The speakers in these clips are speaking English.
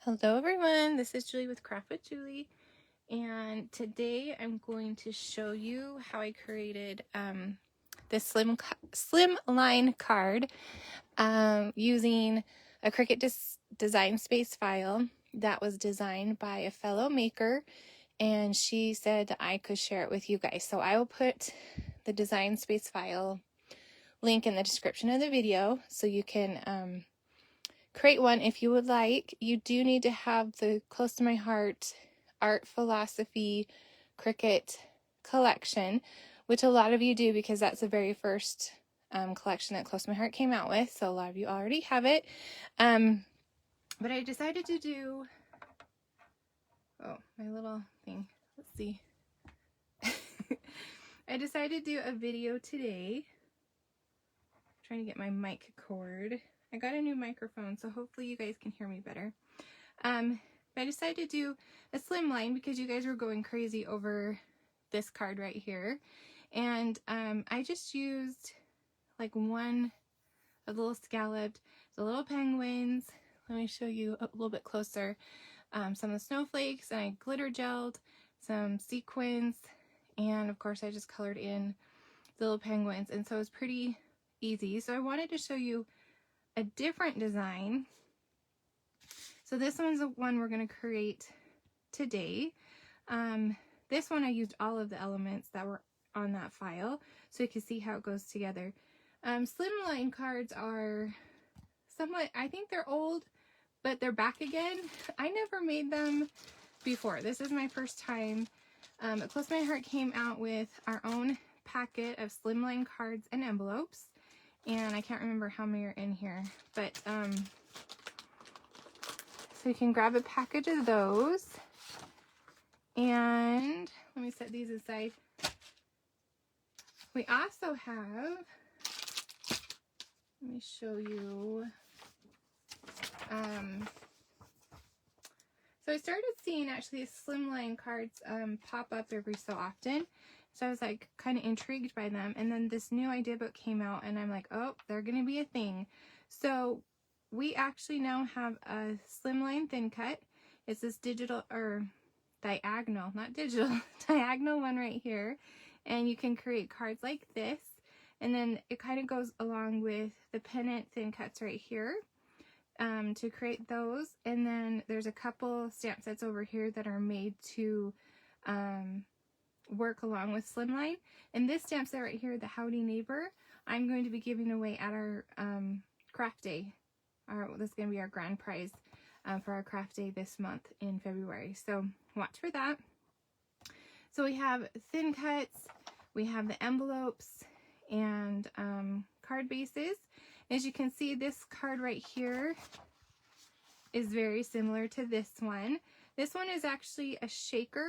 Hello everyone, this is Julie with Craft with Julie, and today I'm going to show you how I created this Slimline card using a Cricut design space file that was designed by a fellow maker, and she said that I could share it with you guys. So I will put the design space file link in the description of the video so you can create one if you would like. You do need to have the Close to My Heart Art Philosophy Cricut collection, which a lot of you do because that's the very first collection that Close to My Heart came out with, so a lot of you already have it. But I decided to do, oh, my little thing, let's see. I decided to do a video today. I'm trying to get my mic cord. I got a new microphone, so hopefully you guys can hear me better. But I decided to do a slimline because you guys were going crazy over this card right here. And I just used like one of the little scalloped, the little penguins. Let me show you a little bit closer. Some of the snowflakes, and I glitter gelled some sequins, and of course I just colored in the little penguins, and so it was pretty easy. So I wanted to show you a different design. So this one's the one we're going to create today. This one I used all of the elements that were on that file so you can see how it goes together. Slimline cards are somewhat, I think they're old, but they're back again. I never made them before. This is my first time. Close to My Heart came out with our own packet of Slimline cards and envelopes. And I can't remember how many are in here, but so you can grab a package of those. And let me set these aside. We also have, let me show you. So I started seeing actually Slimline cards pop up every so often. So I was like kind of intrigued by them, and then this new idea book came out and I'm like, oh, they're gonna be a thing. So we actually now have a Slimline thin cut. It's this digital, or diagonal, not digital, diagonal one right here, and you can create cards like this, and then it kind of goes along with the pennant thin cuts right here to create those. And then there's a couple stamp sets over here that are made to work along with Slimline. And this stamp set right here, the Howdy Neighbor, I'm going to be giving away at our craft day. This is going to be our grand prize for our craft day this month in February. So watch for that. So we have thin cuts, we have the envelopes, and card bases. As you can see, this card right here is very similar to this one. This one is actually a shaker.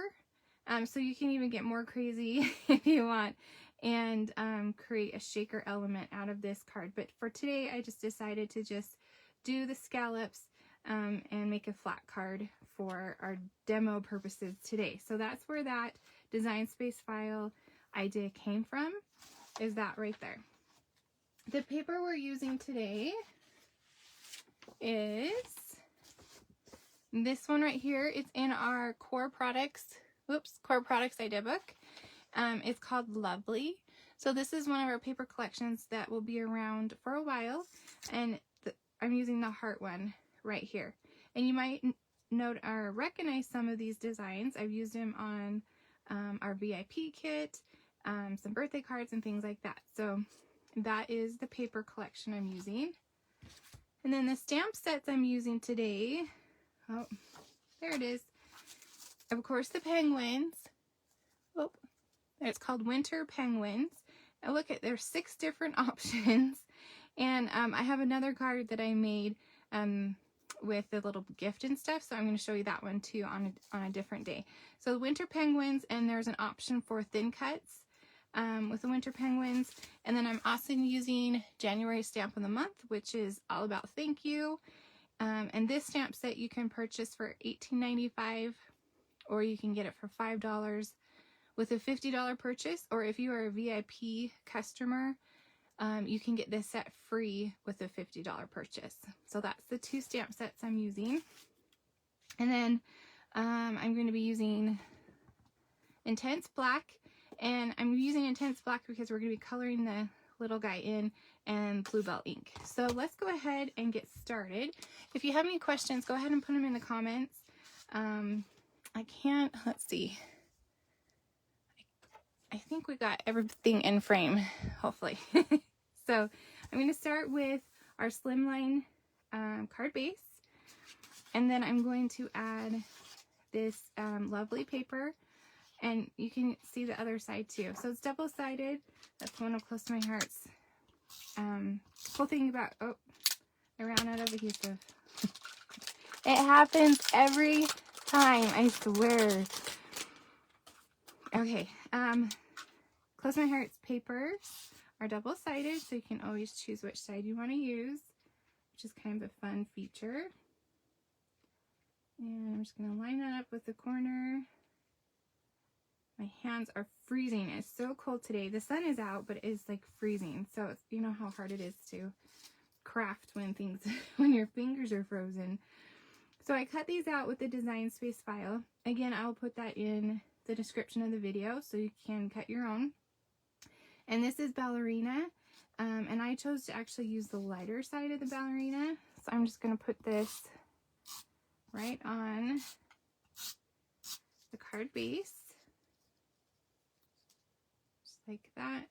So you can even get more crazy if you want and create a shaker element out of this card. But for today, I just decided to just do the scallops and make a flat card for our demo purposes today. So that's where that design space file idea came from, is that right there. The paper we're using today is this one right here. It's in our Core Products idea book. It's called Lovely. So this is one of our paper collections that will be around for a while, and I'm using the heart one right here. And you might note or recognize some of these designs. I've used them on our VIP kit, some birthday cards and things like that. So that is the paper collection I'm using. And then the stamp sets I'm using today, oh, there it is. Of course, the penguins. Oh, it's called Winter Penguins. And look at, there's 6 different options. And I have another card that I made with the little gift and stuff, so I'm going to show you that one too on a different day. So the Winter Penguins, and there's an option for thin cuts with the Winter Penguins. And then I'm also using January stamp of the month, which is all about thank you. And this stamp set you can purchase for $18.95, or you can get it for $5 with a $50 purchase. Or if you are a VIP customer, you can get this set free with a $50 purchase. So that's the 2 stamp sets I'm using. And then I'm going to be using Intense Black, and I'm using Intense Black because we're going to be coloring the little guy in, and Bluebell ink. So let's go ahead and get started. If you have any questions, go ahead and put them in the comments. I can't, let's see. I think we got everything in frame, hopefully. So I'm going to start with our Slimline card base, and then I'm going to add this lovely paper, and you can see the other side too. So it's double-sided. That's one of Close to My Heart's cool thing about, oh, I ran out of adhesive. It happens every time, I swear. Okay, Close My Heart's papers are double-sided, so you can always choose which side you want to use, which is kind of a fun feature. And I'm just going to line that up with the corner. My hands are freezing. It's so cold today. The sun is out, but it is like freezing. So it's, you know how hard it is to craft when things, when your fingers are frozen. So I cut these out with the Design Space file. Again, I'll put that in the description of the video so you can cut your own. And this is Ballerina. And I chose to actually use the lighter side of the Ballerina. So I'm just going to put this right on the card base. Just like that.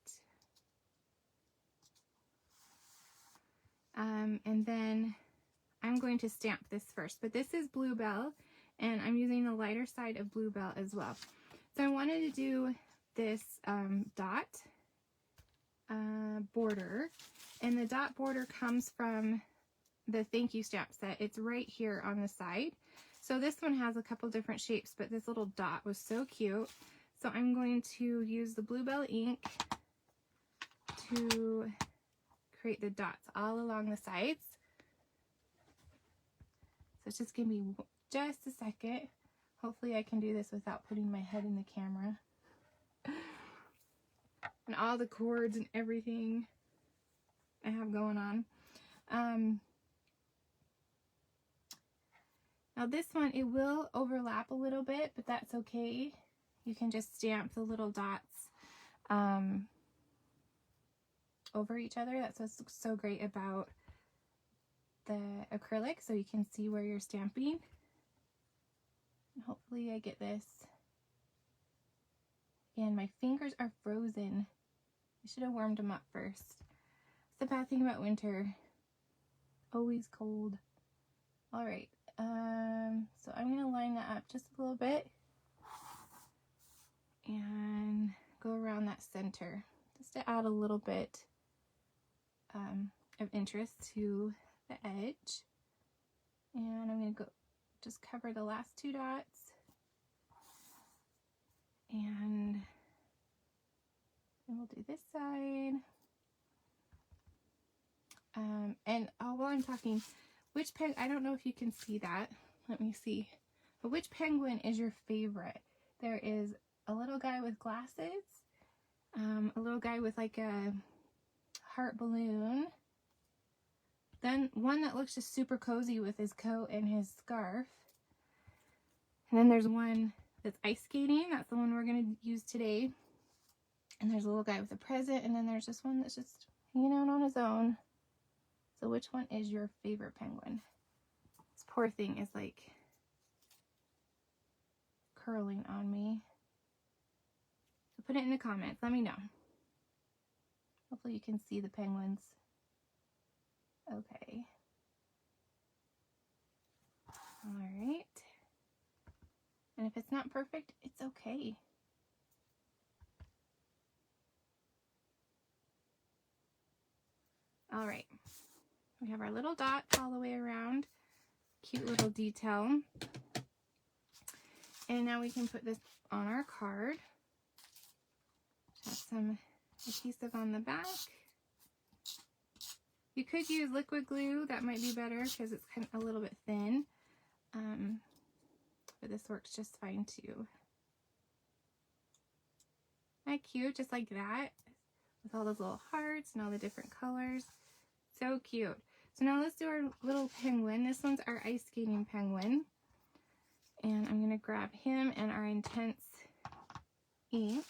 And then I'm going to stamp this first. But this is Bluebell, and I'm using the lighter side of Bluebell as well. So I wanted to do this dot border, and the dot border comes from the Thank You stamp set. It's right here on the side. So this one has a couple different shapes, but this little dot was so cute. So I'm going to use the Bluebell ink to create the dots all along the sides. So it's just going to be just a second. Hopefully I can do this without putting my head in the camera. And all the cords and everything I have going on. Now this one, it will overlap a little bit, but that's okay. You can just stamp the little dots over each other. That's what's so great about the acrylic, so you can see where you're stamping. And hopefully I get this. And my fingers are frozen. I should have warmed them up first. It's the bad thing about winter. Always cold. Alright, so I'm going to line that up just a little bit and go around that center just to add a little bit of interest to the edge. And I'm going to go just cover the last two dots, and we'll do this side. And while I'm talking, which I don't know if you can see that. Let me see. But which penguin is your favorite? There is a little guy with glasses, a little guy with like a heart balloon, then one that looks just super cozy with his coat and his scarf, and then there's one that's ice skating. That's the one we're going to use today. And there's a little guy with a present, and then there's this one that's just hanging out on his own. So which one is your favorite penguin? This poor thing is like curling on me. So put it in the comments. Let me know. Hopefully you can see the penguins. Okay. Alright. And if it's not perfect, it's okay. Alright. We have our little dots all the way around. Cute little detail. And now we can put this on our card. Have some adhesive on the back. You could use liquid glue. That might be better because it's kind of a little bit thin. But this works just fine too. Isn't that cute? Just like that. With all those little hearts and all the different colors. So cute. So now let's do our little penguin. This one's our ice skating penguin. And I'm going to grab him and our Intense ink.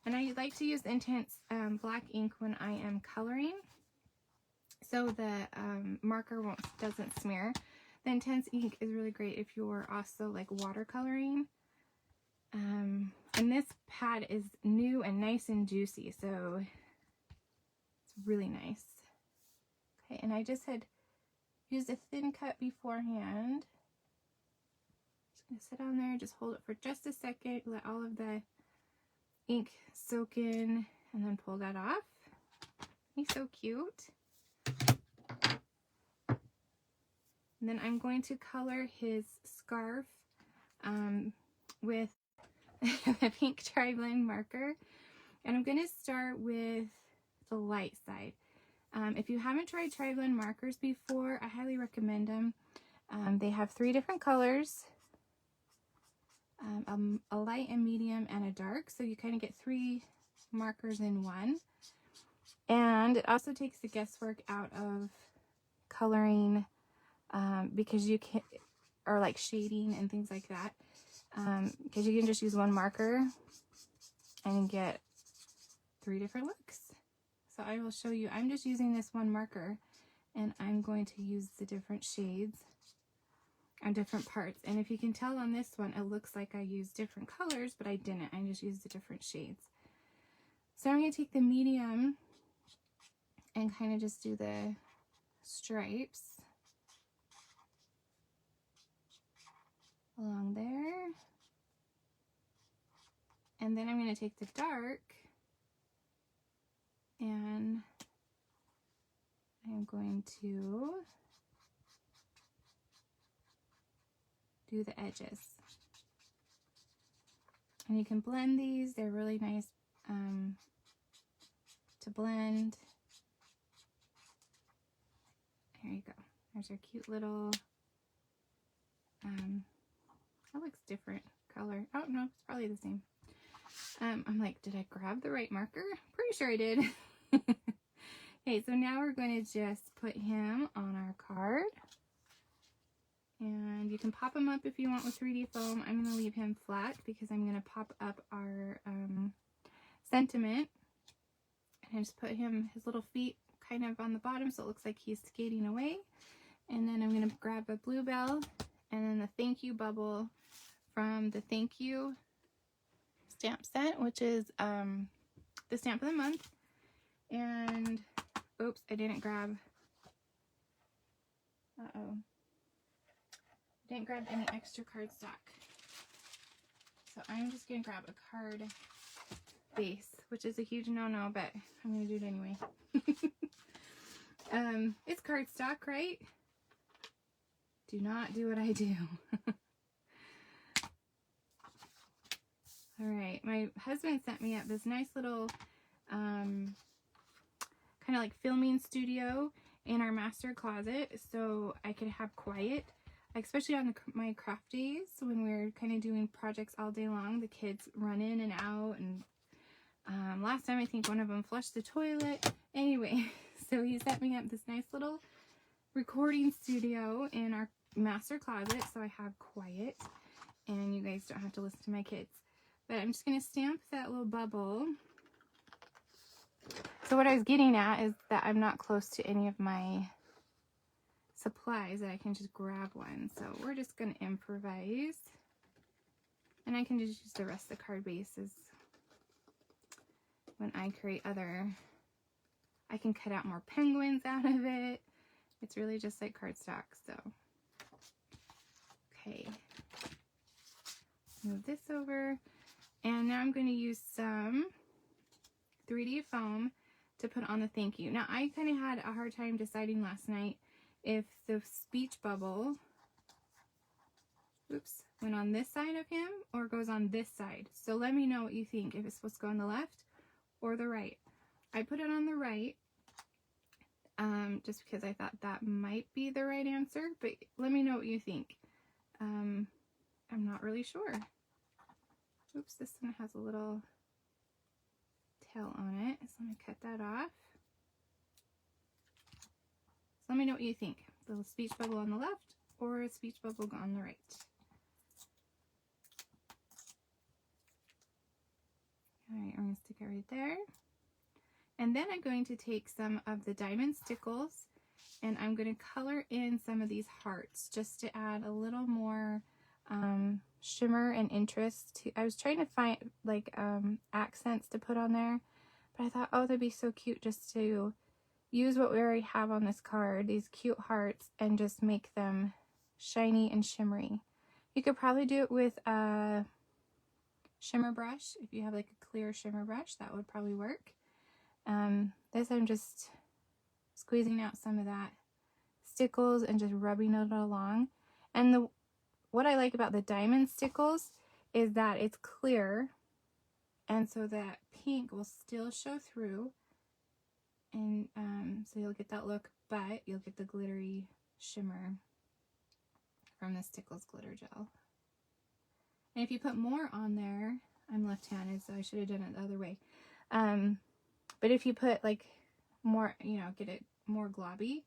And I like to use Intense black ink when I am coloring, so the marker doesn't smear. The Intense ink is really great if you're also like watercoloring. And this pad is new and nice and juicy, so it's really nice. Okay, and I just had used a thin cut beforehand. Just gonna sit on there, just hold it for just a second, let all of the ink soak in, and then pull that off. He's so cute. And then I'm going to color his scarf with the pink Triblend marker. And I'm going to start with the light side. If you haven't tried Triblend markers before, I highly recommend them. They have 3 different colors, a light, a medium, and a dark. So you kind of get 3 markers in one. And it also takes the guesswork out of coloring, because you can, or like shading and things like that, because you can just use one marker and get 3 different looks. So I will show you. I'm just using this one marker, and I'm going to use the different shades on different parts. And if you can tell on this one, it looks like I used different colors, but I didn't. I just used the different shades. So I'm going to take the medium and kind of just do the stripes along there. And then I'm going to take the dark and I'm going to do the edges. And you can blend these. They're really nice to blend. There you go. There's our cute little, that looks different color. Oh no, it's probably the same. I'm like, did I grab the right marker? Pretty sure I did. Okay, so now we're going to just put him on our card. And you can pop him up if you want with 3D foam. I'm going to leave him flat because I'm going to pop up our sentiment. And I just put his little feet kind of on the bottom so it looks like he's skating away. And then I'm going to grab a bluebell and then the thank you bubble from the thank you stamp set, which is the stamp of the month. And oops, I didn't grab, didn't grab any extra cardstock. So I'm just going to grab a card base, which is a huge no-no, but I'm going to do it anyway. It's cardstock, right? Do not do what I do. All right, my husband sent me up this nice little kind of like filming studio in our master closet so I could have quiet, especially on my craft days when we're kind of doing projects all day long. The kids run in and out, and last time I think one of them flushed the toilet. Anyway, so he set me up this nice little recording studio in our master closet so I have quiet and you guys don't have to listen to my kids. But I'm just going to stamp that little bubble. So what I was getting at is that I'm not close to any of my supplies that I can just grab one. So we're just going to improvise. And I can just use the rest of the card bases when I create other. I can cut out more penguins out of it. It's really just like cardstock. So, okay. Move this over. And now I'm going to use some 3D foam to put on the thank you. Now, I kind of had a hard time deciding last night if the speech bubble, oops, went on this side of him or goes on this side. So let me know what you think, if it's supposed to go on the left or the right. I put it on the right just because I thought that might be the right answer, but let me know what you think. I'm not really sure. Oops, this one has a little tail on it, so let me cut that off. So let me know what you think. The speech bubble on the left or speech bubble on the right. Alright, I'm going to stick it right there. And then I'm going to take some of the diamond stickles and I'm going to color in some of these hearts just to add a little more shimmer and interest. I was trying to find like accents to put on there, but I thought, oh, that'd be so cute just to use what we already have on this card, these cute hearts, and just make them shiny and shimmery. You could probably do it with a shimmer brush. If you have like a clear shimmer brush, that would probably work. This I'm just squeezing out some of that stickles and just rubbing it along. And what I like about the diamond stickles is that it's clear, and so that pink will still show through, and so you'll get that look, but you'll get the glittery shimmer from the Stickles glitter gel. And if you put more on there, I'm left-handed, so I should have done it the other way. But if you put like more, you know, get it more globby,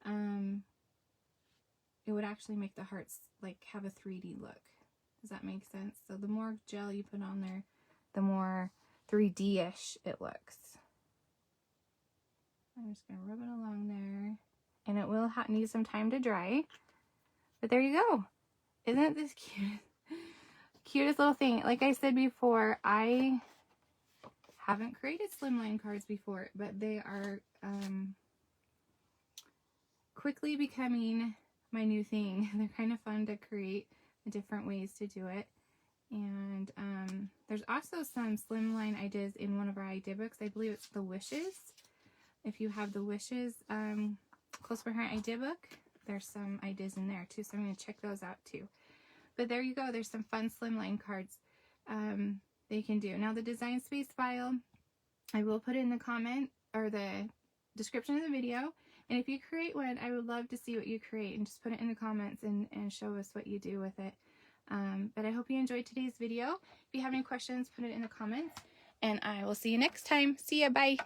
it would actually make the hearts like have a 3D look. Does that make sense? So the more gel you put on there, the more 3D-ish it looks. I'm just going to rub it along there, and it will need some time to dry. But there you go. Isn't this cute? Cutest little thing. Like I said before, I haven't created slimline cards before, but they are quickly becoming my new thing. They're kind of fun to create, different ways to do it. And there's also some slimline ideas in one of our idea books. I believe it's the Wishes. If you have the Wishes Close Behind idea book, there's some ideas in there too, so I'm going to check those out too. But there you go, there's some fun slimline cards that you can do. Now the design space file, I will put in the comment or the description of the video, and if you create one, I would love to see what you create, and just put it in the comments and show us what you do with it. But I hope you enjoyed today's video. If you have any questions, put it in the comments, and I will see you next time. See ya, bye!